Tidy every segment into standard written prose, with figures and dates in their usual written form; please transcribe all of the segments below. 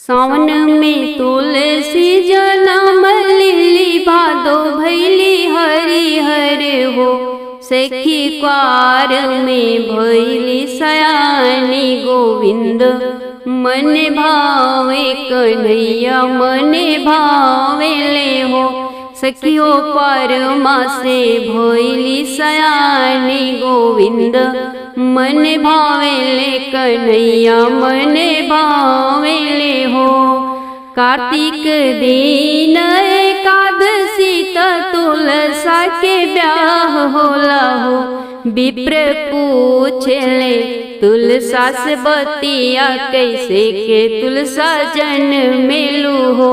सावन में तुलसी जनम लिली भादो भैली हरि हर हो। सखी क्वार में भैली सयानी गोविंद मन भावे कन्हैया मन भावे ले हो। सखियो परमा से भैली सयानी गोविंद मन भावेले कन्हैया मन भावेले हो। कार्तिक दिन एकादशी तुलसा के ब्याह होला हो। विप्र पूछले तुलसा से बतिया कैसे के तुलसा जन्मेलु हो।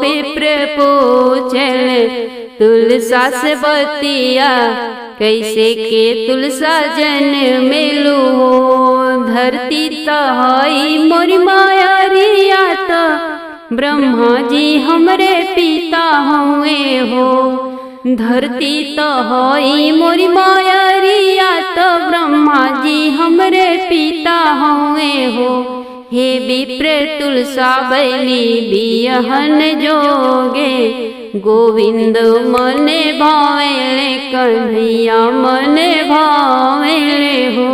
विप्र पूछले तुलसा से बतिया कैसे के तुलसा जन्मेलु हो। धरती तहाई मोरी मायरिया त ब्रह्मा जी हमरे पिता हुए हो। धरती तहाई मोरी मायरिया त ब्रह्मा जी हमरे पिता हुए हो। हे विप्र तुलसा बैली बियहन जोगे गोविंद मने भावेले कन्हैया मने भावेले हो।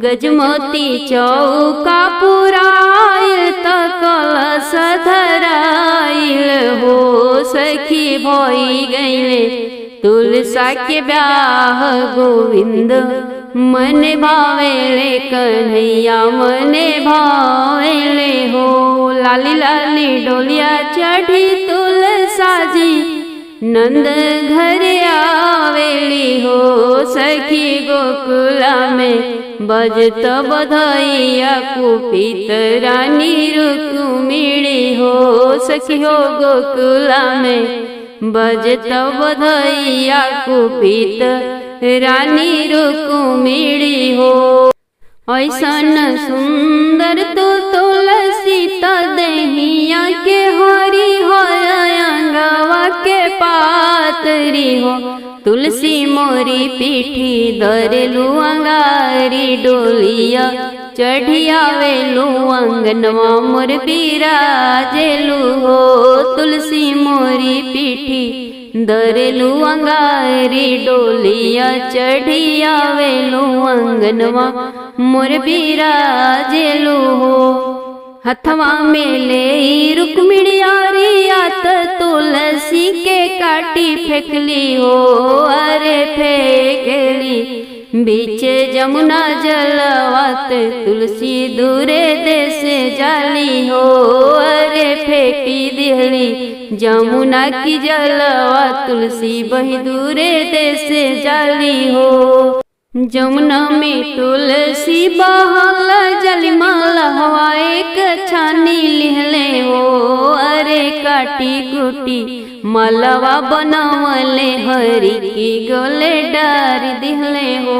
गजमोती चौका पुराइल त कलश धराइल हो। सखी भई गईले तुलसा के ब्याह गोविंद मन भावेले कन्हैया मने भावेले हो। लाली लाली डोलिया चढ़ी तुलसा जी नंद घर आवेली हो। सखी गोकुला में बजत बधैया कुपित रानी रुक्मिणी हो। सखी हो गोकुला में बजत बधैया कुपित रानी रुक्मिणी हो। ऐसन सुंदर तो तुलसी त दहिया के हरी हो अंगवा के पातरी हो। तुलसी मोरी पीठी दरेलु अंगारी डोलिया चढ़ियावेलु अंगनवा मोर बिराजेलु हो। तुलसी मोरी पीठी दरेलु अंगारी डोलिया चढ़ियावेलु अंगनवा मोर बिराजेलु हो। हथवा में ले रुक्मिणी आरिया त तुलसी के काटी फेंकली हो। अरे फेंकली बीच जमुना जलवात तुलसी दूरे देश जाली हो। अरे फेंकी दिहली जमुना की जलवा तुलसी बही दूरे देश जाली हो। जमुना में तुलसी बहल जलमल हवा एक छानी लिहले हो। अरे काटी कुटी मलवा बनवले हरि की गोले डार दिहले हो।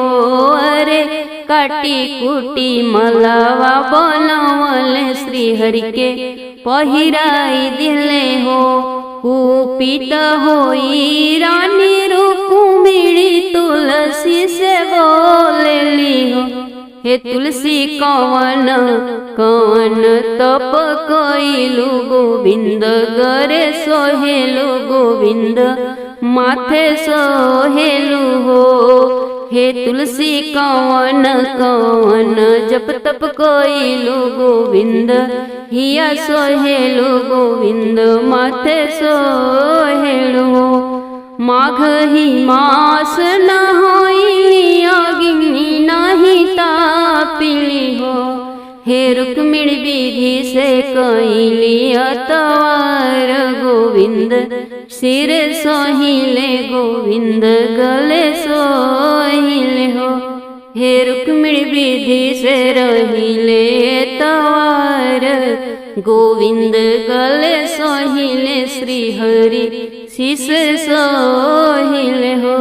अरे काटी कुटी मलवा बनवले श्री हरि के पहिराई दिहले हो। कुपित होई रानी रुक्मिणी तुलसी से बोलेली हो। हे तुलसी कवन कवन तप कइलु गोविंद गरे सोहेलु गोविंद माथे सोहेलु हो। हे तुलसी कवन कवन जप तप कइलु गोविंद हिया सोहेलु गोविंद माथे सोहेलु हो। माघ ही मास न होई अग्नि नहीं तापिली हो। हे रुक्मिणी विधि से कइली अतवार गोविंद सिर सोहिले गोविंद गले सोहिले हो। हे रुक्मिणी विधि से रहिले तवार गोविंद गले सोहिले श्री हरि शीस सोहिले हो।